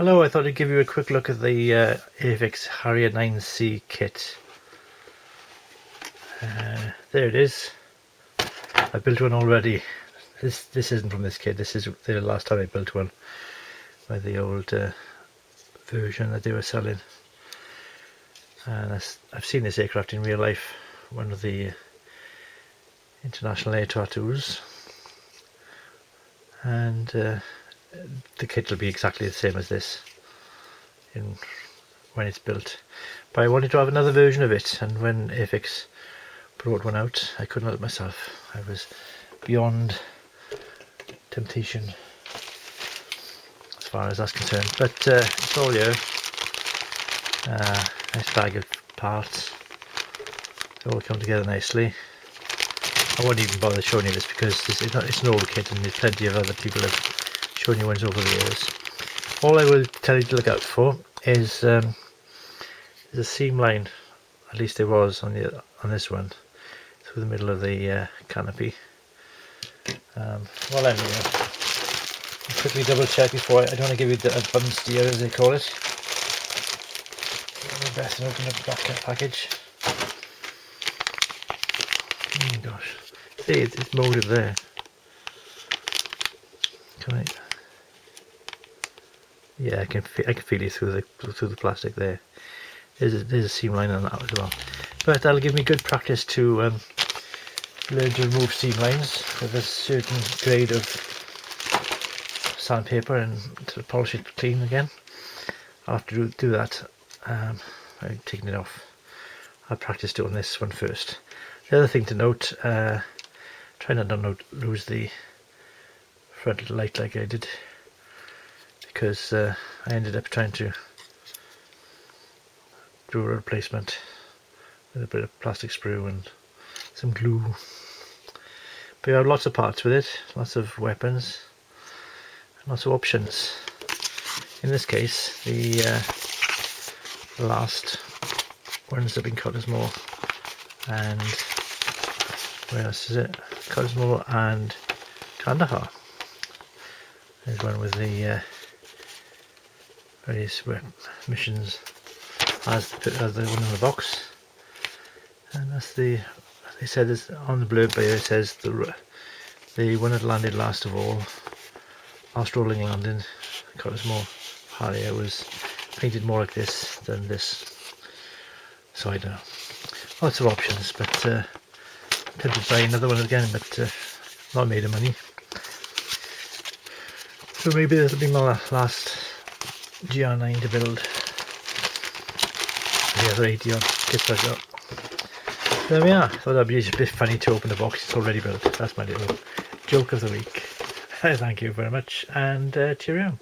Hello, I thought I'd give you a quick look at the Airfix Harrier 9C kit. There it is. I built one already. This isn't from this kit, this is the last time I built one by the old version that they were selling. And I've seen this aircraft in real life, one of the International Air Tattoos. And the kit will be exactly the same as this when it's built, but I wanted to have another version of it, and when Airfix brought one out I couldn't help myself. I was beyond temptation as far as that's concerned, but it's all here. Nice bag of parts, they all come together nicely. I won't even bother showing you this because it's an old kit and there's plenty of other people have shown you ones over the years. All I will tell you to look out for is there's a seam line, at least there was on this one, through the middle of the canopy. While I'm here, I'll quickly double check before I don't want to give you the bum steer as they call it. Best open up the back package. Oh gosh, see it's moulded there. Can I? Yeah, I can feel it through the plastic there. There's a seam line on that as well. But that'll give me good practice to learn to remove seam lines with a certain grade of sandpaper and to polish it clean again. I'll have to do that. I'm taking it off. I'll practice doing this one first. The other thing to note, try not to lose the front light like I did, because I ended up trying to do a replacement with a bit of plastic sprue and some glue. But you have lots of parts with it, lots of weapons, lots of options. In this case, the last ones have been Cottesmore and where else is it? Cottesmore and Kandahar. There's one with the various missions as the one in the box, and that's they said is on the blurb here. It says the one that landed last of all, last rolling landing, Cottesmore Harrier, was painted more like this than this. So I don't know. Lots of options, but tempted to buy another one again, but not made of money. So maybe this will be my last GR9 to build. The other 80 odd kits I've got. There we are. Thought that'd be a bit funny to open the box. It's already built. That's my little joke of the week. Thank you very much, and cheerio.